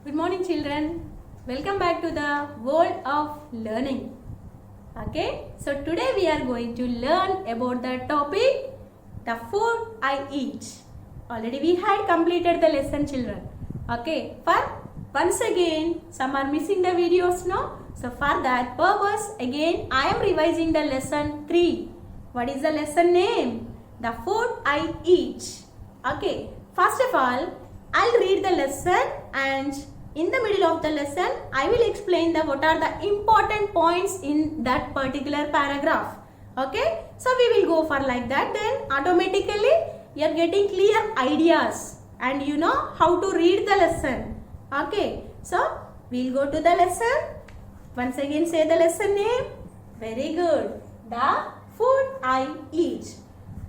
Good morning, children. Welcome back to the world of learning. Okay, so today we are going to learn about the topic the food I eat. Already we had completed the lesson, children. Okay, for once again, some are missing the videos, no? So for that purpose, again I am revising the lesson 3. What is the lesson name? The food I eat. Okay, first of all, I'll read the lesson and in the middle of the lesson, I will explain what are the important points in that particular paragraph. Okay, so we will go for like that. Then automatically you are getting clear ideas and you know how to read the lesson. Okay, so we'll go to the lesson. Once again say the lesson name. Very good. The food I eat.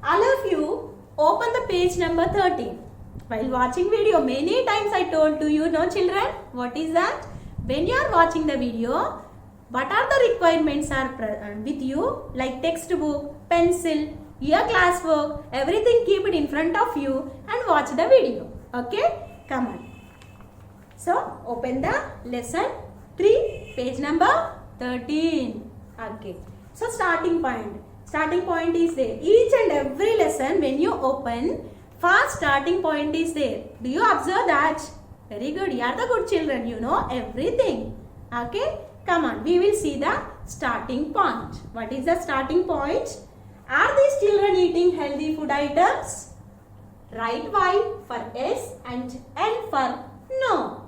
All of you open the page number 13. While watching video, many times I told to you, no children, what is that? When you are watching the video, what are the requirements are with you? Like textbook, pencil, your classwork, everything keep it in front of you and watch the video. Okay? Come on. So, open the lesson 3, page number 13. Okay. So, starting point. Starting point is there. Each and every lesson when you open, first starting point is there. Do you observe that? Very good. You are the good children. You know everything. Okay. Come on. We will see the starting point. What is the starting point? Are these children eating healthy food items? Write Y for yes and N for no.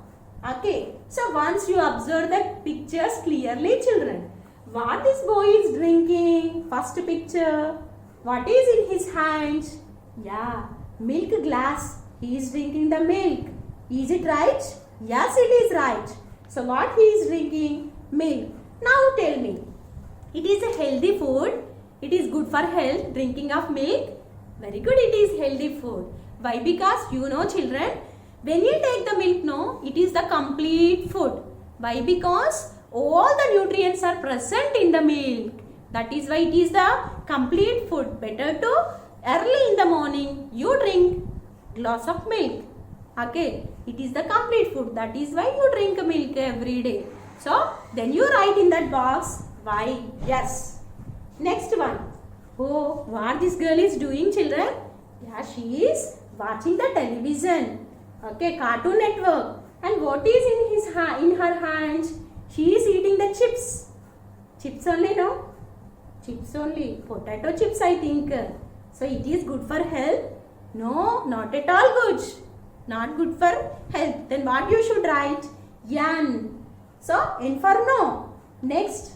Okay. So once you observe the pictures clearly, children. What this boy is drinking? First picture. What is in his hand? Yeah. Milk glass. He is drinking the milk. Is it right? Yes, it is right. So what he is drinking? Milk. Now tell me. It is a healthy food. It is good for health. Drinking of milk. Very good. It is healthy food. Why? Because you know children, when you take the milk, no, it is the complete food. Why? Because all the nutrients are present in the milk. That is why it is the complete food. Better to early in the morning, you drink glass of milk. Okay, it is the complete food. That is why you drink milk every day. So, then you write in that box, why? Yes. Next one. Oh, what this girl is doing, children? Yeah, she is watching the television. Okay, Cartoon Network. And what is in her hands? She is eating the chips. Chips only, no? Chips only. Potato chips, I think. So it is good for health? No, not at all good. Not good for health. Then what you should write? Yan. So N for no. Next.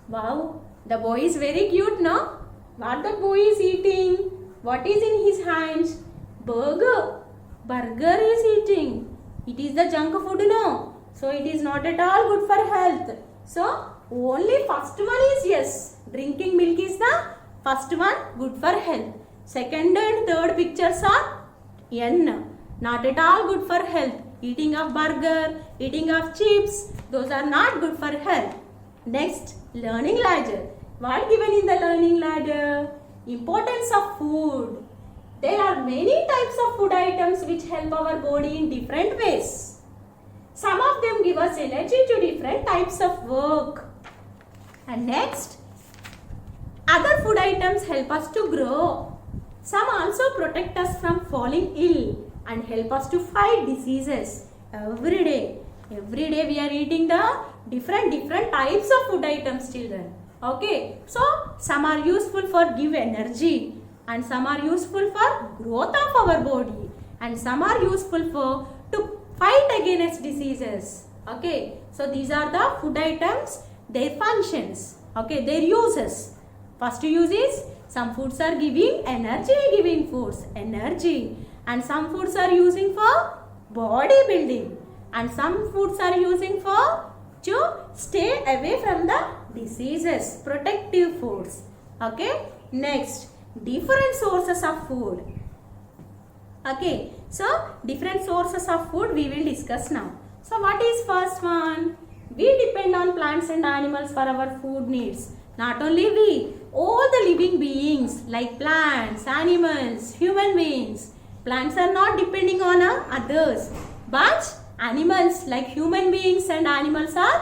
Wow, the boy is very cute, no? What the boy is eating? What is in his hands? Burger. Burger is eating. It is the junk food, no? So it is not at all good for health. So only first one is yes. Drinking milk is the first one, good for health. Second and third pictures are N. Not at all good for health. Eating of burger, eating of chips, those are not good for health. Next, learning ladder. What given in the learning ladder? Importance of food. There are many types of food items which help our body in different ways. Some of them give us energy to different types of work. And next, other food items help us to grow. Some also protect us from falling ill and help us to fight diseases. Every day we are eating the different types of food items, children. Okay, so some are useful for give energy and some are useful for growth of our body and some are useful for to fight against diseases. Okay, so these are the food items, their functions, okay, their uses. First use is some foods are giving energy foods, energy, and some foods are using for body building and some foods are using for to stay away from the diseases, protective foods. Okay, next, different sources of food. Okay, so different sources of food we will discuss now. So what is first one? We depend on plants and animals for our food needs. Not only we, all the living beings like plants, animals, human beings. Plants are not depending on others, but animals like human beings and animals are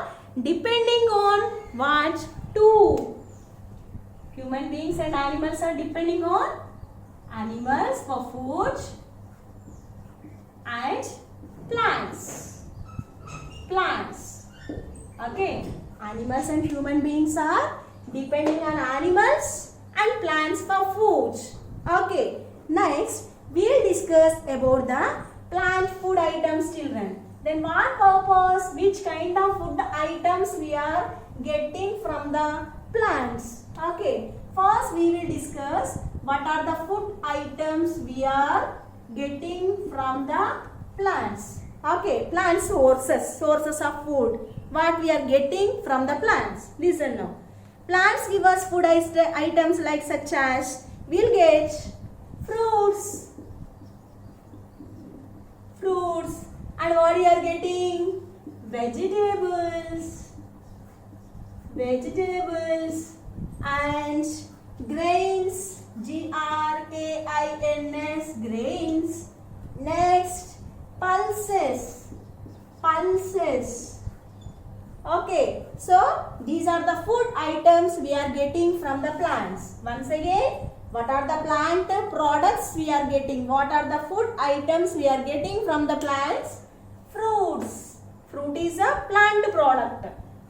depending on what? Two. Human beings and animals are depending on animals for food and plants. Plants. Okay. Animals and human beings are depending on animals and plants for food. Okay. Next, we will discuss about the plant food items, children. Then what purpose, which kind of food items we are getting from the plants. Okay. First, we will discuss what are the food items we are getting from the plants. Okay, plant sources of food. What we are getting from the plants. Listen now. Plants give us food items like such as we'll get fruits. And what we are getting? Vegetables and grains. Grains. Grains. Next, pulses. Okay, so these are the food items we are getting from the plants. Once again, what are the plant products we are getting? What are the food items we are getting from the plants? Fruits. Fruit is a plant product.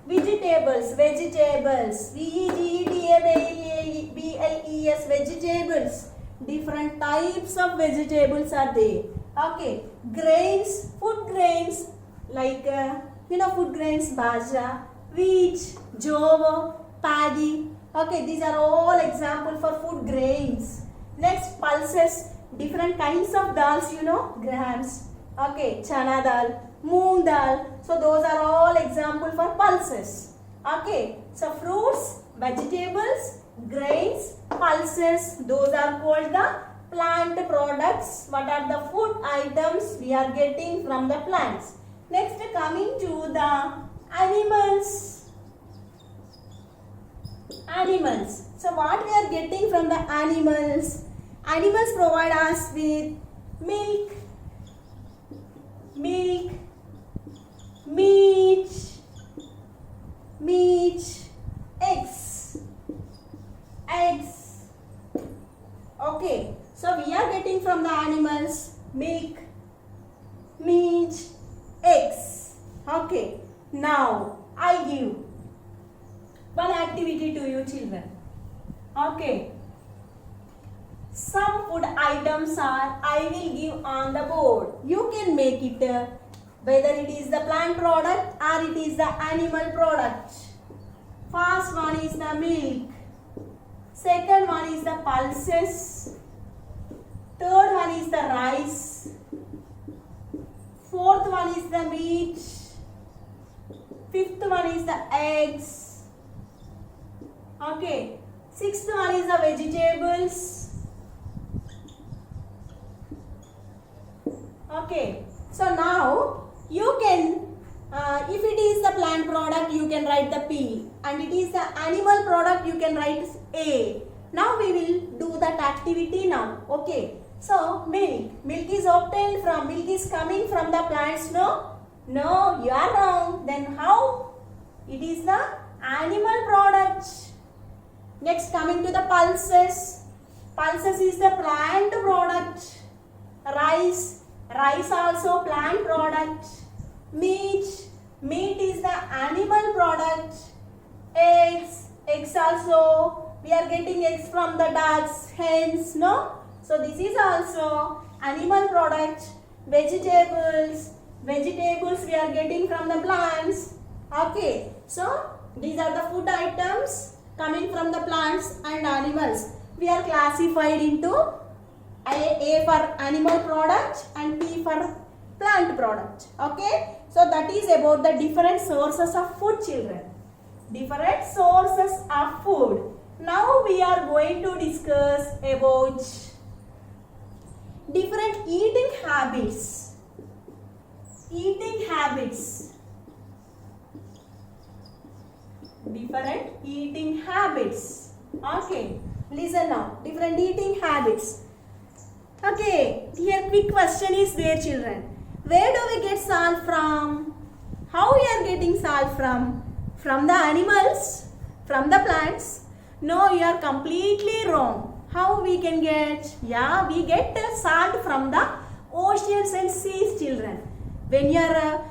Vegetables. VEGETABLES. Vegetables. Different types of vegetables are there. Okay. Grains. Food grains like food grains, baja, wheat, jowo, paddy. Okay, these are all example for food grains. Next, pulses. Different kinds of dals, grams. Okay, chana dal, moong dal. So those are all example for pulses. Okay, so fruits, vegetables, grains, pulses. Those are called the plant products. What are the food items we are getting from the plants? Next, coming to the animals. So what we are getting from the animals? Animals provide us with milk, meat, eggs. Okay, so we are getting from the animals milk, meat, eggs. Okay, now I give one activity to you, children. Okay, some food items I will give on the board. You can make it whether it is the plant product or it is the animal product. First one is the milk. Second one is the pulses. Third one is the rice. Fourth one is the meat. Fifth one is the eggs. Okay. Sixth one is the vegetables. Okay. So now you can, if it is the plant product, you can write the P, and it is the animal product, you can write A. Now we will do that activity now. Okay. So milk is obtained from, milk is coming from the plants. No, you are wrong. Then how? It is the animal product. Next, coming to the pulses. Pulses is the plant product. Rice also plant product. Meat is the animal product. Eggs also, we are getting eggs from the ducks, hens, no? So this is also animal product. Vegetables we are getting from the plants. Okay, so these are the food items coming from the plants and animals. We are classified into A for animal product and P for plant product. Okay, so that is about the different sources of food, children. Different sources of food. Now we are going to discuss about different eating habits. Different eating habits. Okay, listen now. Different eating habits. Okay, here quick question is there, children. Where do we get salt from? How we are getting salt from? From the animals? From the plants? No, you are completely wrong. How we can get? Yeah, we get salt from the oceans and seas, children. When you are,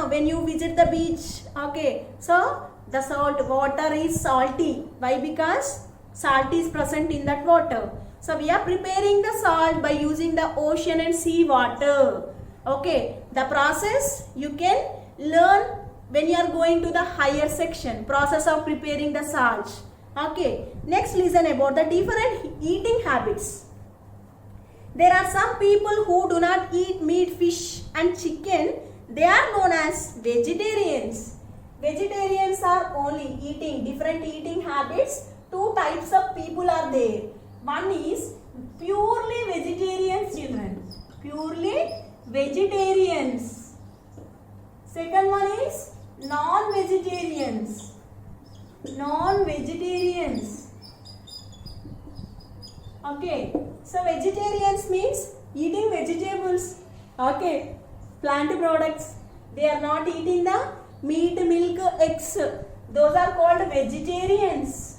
when you visit the beach, okay, so the salt water is salty. Why? Because salt is present in that water. So we are preparing the salt by using the ocean and sea water. Okay, the process you can learn when you are going to the higher section, process of preparing the salt. Okay, next listen about the different eating habits. There are some people who do not eat meat, fish and chicken. They are known as vegetarians. Vegetarians are only eating different eating habits. Two types of people are there. One is purely vegetarian children. Purely vegetarians. Second one is non-vegetarians. Non-vegetarians. Okay. So vegetarians means eating vegetables. Okay. Plant products. They are not eating the meat, milk, eggs. Those are called vegetarians.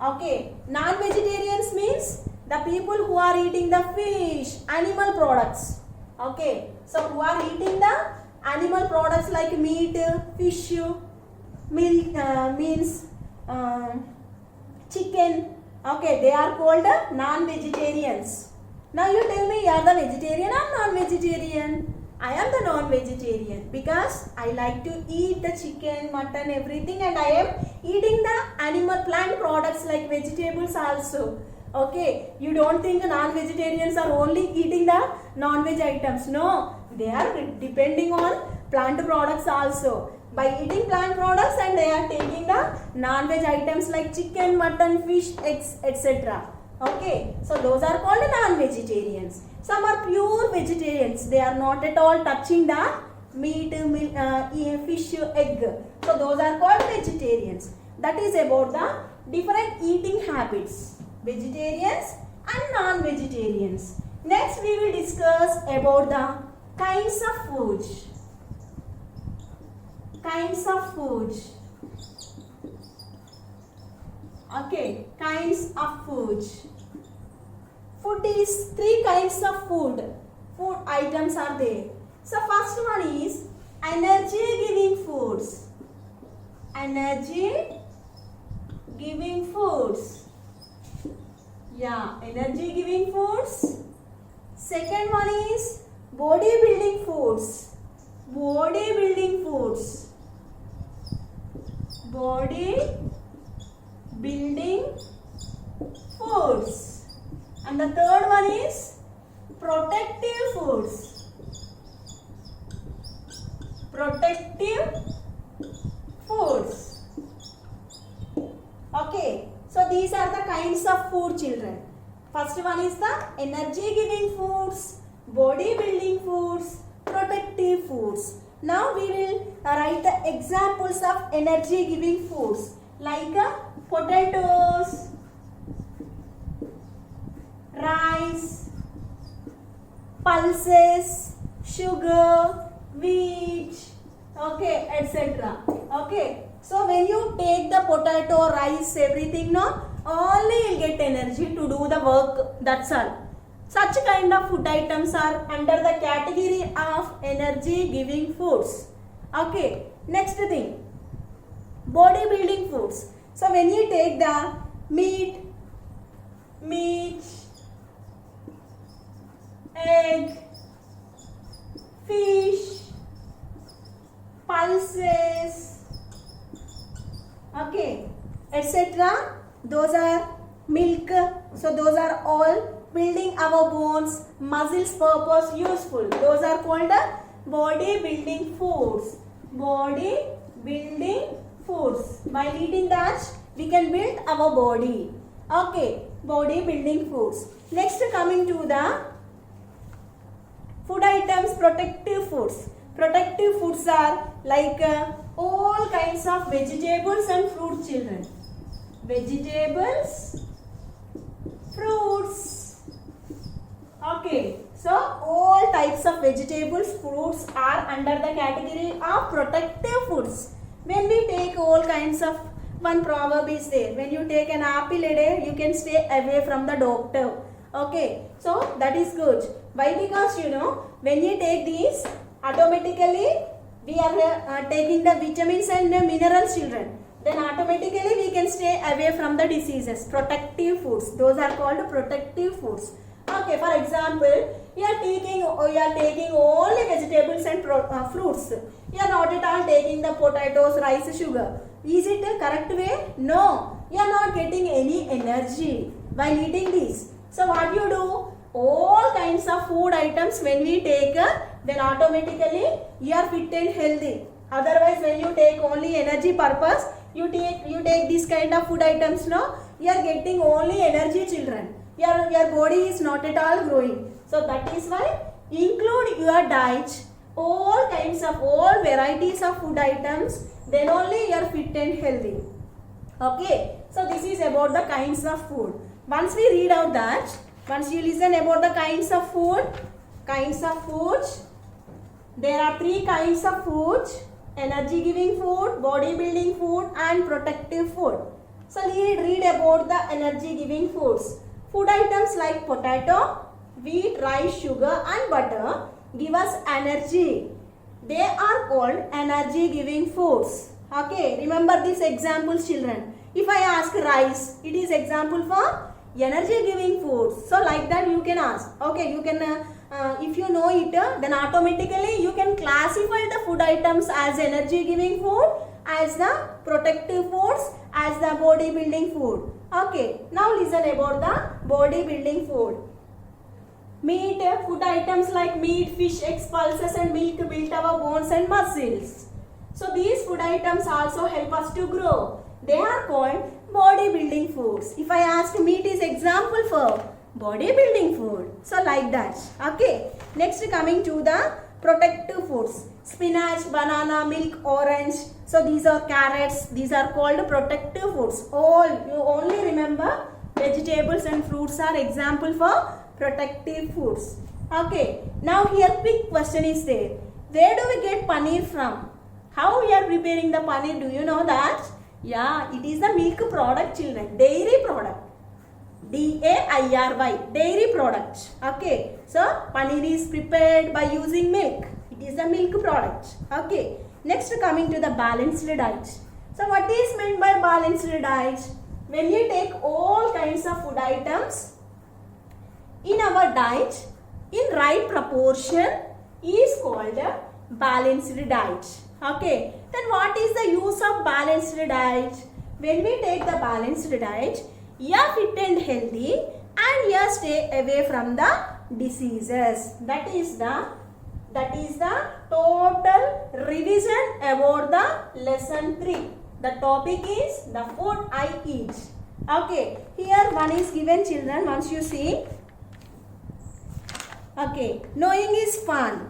Okay. Non-vegetarians means the people who are eating the fish, animal products. Okay. So who are eating the animal products like meat, fish, milk, means chicken. Okay, they are called non-vegetarians. Now you tell me, you are the vegetarian or non-vegetarian? I am the non-vegetarian because I like to eat the chicken, mutton, everything, and I am eating the animal plant products like vegetables also. Okay, you don't think non-vegetarians are only eating the non-veg items. No, they are depending on plant products also. By eating plant products and they are taking the non-veg items like chicken, mutton, fish, eggs, etc. Okay, so those are called non-vegetarians. Some are pure vegetarians. They are not at all touching the meat, milk, fish, egg. So those are called vegetarians. That is about the different eating habits. Vegetarians and non-vegetarians. Next we will discuss about the kinds of food. Kinds of food. Okay, kinds of food. Food is three kinds of food. Food items are there. So first one is energy giving foods. Energy giving foods. Yeah, energy giving foods. Second one is bodybuilding foods. Bodybuilding foods. Body building foods. And the third one is protective foods. Protective foods. Okay, so these are the kinds of food, children. First one is the energy giving foods, body building foods, protective foods. Now we will write the examples of energy giving foods like potatoes, rice, pulses, sugar, wheat, okay, etc. Okay, so when you take the potato, rice, everything, no, only you will get energy to do the work, that's all. Such kind of food items are under the category of energy giving foods. Okay, next thing, bodybuilding foods. So when you take the meat, egg, fish, pulses, okay, etc. Those are milk. So those are all building our bones, muscles purpose useful. Those are called body building foods. Body building foods. By eating that, we can build our body. Okay, body building foods. Next, coming to the food items, protective foods. Protective foods are like all kinds of vegetables and fruit, children. Vegetables, fruits. Okay, So all types of vegetables, fruits are under the category of protective foods. When we take all kinds of, one proverb is there, when you take an apple a day, you can stay away from the doctor. Okay, so that is good. Why? Because when you take these, automatically we are taking the vitamins and the minerals, children. Then automatically we can stay away from the diseases. Protective foods, those are called protective foods. Okay, for example, you are taking only vegetables and fruits. You are not at all taking the potatoes, rice, sugar. Is it a correct way? No. You are not getting any energy while eating this. So what you do? All kinds of food items when we take, then automatically you are fit and healthy. Otherwise, when you take only energy purpose, you take this kind of food items, no, you are getting only energy, children. Your body is not at all growing. So that is why include your diet all varieties of food items, then only you are fit and healthy. Okay, so this is about the kinds of food. Once we read out that, once you listen about the kinds of food, there are three kinds of food: energy giving food, body building food and protective food. So read about the energy giving foods. Food items like potato, wheat, rice, sugar and butter give us energy. They are called energy giving foods. Okay, remember these examples, children. If I ask rice, it is example for energy giving foods. So like that you can ask. Okay, you can if you know it, then automatically you can classify the food items as energy giving food, as the protective foods, as the body building food. Okay, now listen about the body building food. Meat, food items like meat, fish, eggs, pulses and milk build our bones and muscles. So these food items also help us to grow. They are called body building foods. If I ask, meat is example for body building food. So like that. Okay. Next, coming to the protective foods. Spinach, banana, milk, orange. So these are carrots. These are called protective foods. You only remember vegetables and fruits are example for protective foods. Okay. Now here quick question is there. Where do we get paneer from? How we are preparing the paneer? Do you know that? Yeah, it is the milk product, children. Dairy product. D-A-I-R-Y. Dairy product. Okay. So paneer is prepared by using milk. It is the milk product. Okay. Next, coming to the balanced diet. So what is meant by balanced diet? When you take all kinds of food items in our diet in right proportion is called a balanced diet. Okay. Then what is the use of balanced diet? When we take the balanced diet, you are fit and healthy and you stay away from the diseases. That is the total revision about the lesson 3. The topic is the food I eat. Okay. Here one is given, children. Once you see. Okay. Knowing is fun.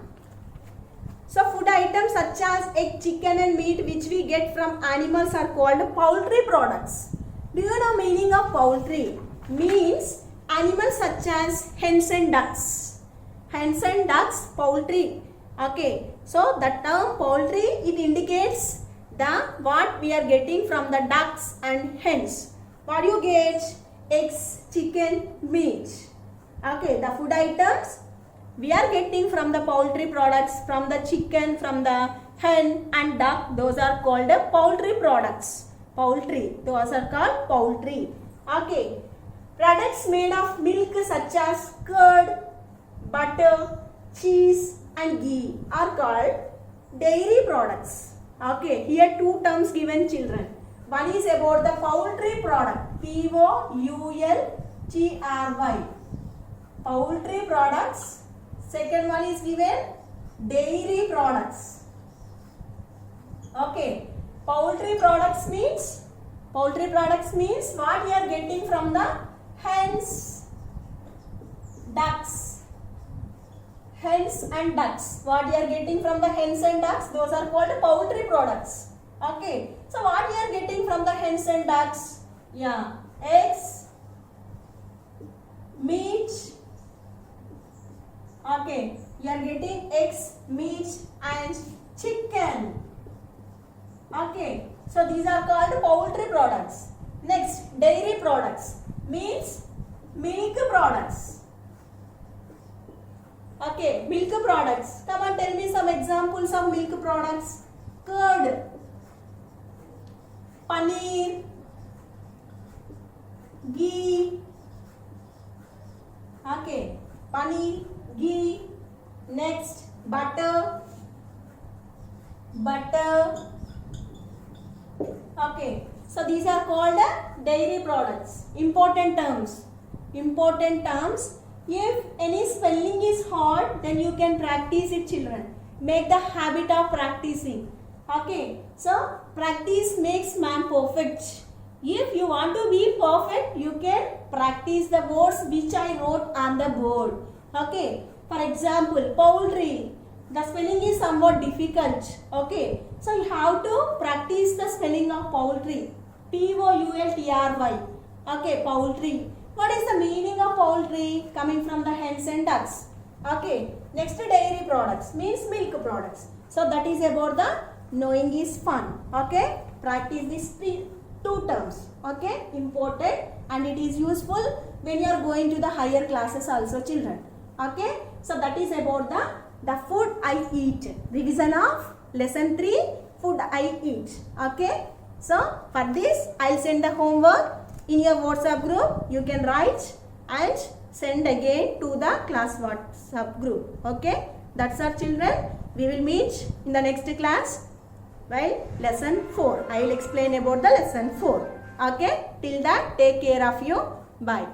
So food items such as egg, chicken and meat which we get from animals are called poultry products. Do you know meaning of poultry? Means animals such as hens and ducks. Hens and ducks, poultry. Okay. So the term poultry, it indicates what we are getting from the ducks and hens. What do you get? Eggs, chicken, meat. Okay. The food items we are getting from the poultry products, from the chicken, from the hen and duck, those are called poultry products. Poultry, those are called poultry. Okay. Products made of milk such as curd, butter, cheese and ghee are called dairy products. Okay. Here two terms given, children. One is about the poultry product. P-O-U-L-T-R-Y. Poultry products. Second one is given dairy products. Okay. Poultry products means what we are getting from the hens, ducks. Hens and ducks. What we are getting from the hens and ducks, those are called poultry products. Okay. So what we are getting from the hens and ducks? Yeah. Eggs, meat. Okay, you are getting eggs, meat and chicken. Okay, so these are called poultry products. Next, dairy products means milk products. Okay, milk products. Come on, tell me some examples of milk products. Curd, paneer, ghee. Okay, paneer, ghee. Next, butter. Okay, so these are called dairy products. Important terms. If any spelling is hard, then you can practice it, children. Make the habit of practicing. Okay, so practice makes man perfect. If you want to be perfect, you can practice the words which I wrote on the board. Okay, for example, poultry. The spelling is somewhat difficult. Okay, so you have to practice the spelling of poultry. Poultry. Okay, poultry. What is the meaning of poultry? Coming from the hens and ducks. Okay, next dairy products means milk products. So that is about the knowing is fun. Okay, practice these two terms. Okay, important, and it is useful when you are going to the higher classes also, children. Okay, so that is about the food I eat. Revision of lesson 3, food I eat. Okay, so for this I'll send the homework in your WhatsApp group. You can write and send again to the class WhatsApp group. Okay, that's our children. We will meet in the next class. Well, lesson 4. I will explain about the lesson 4. Okay, till that, take care of you. Bye.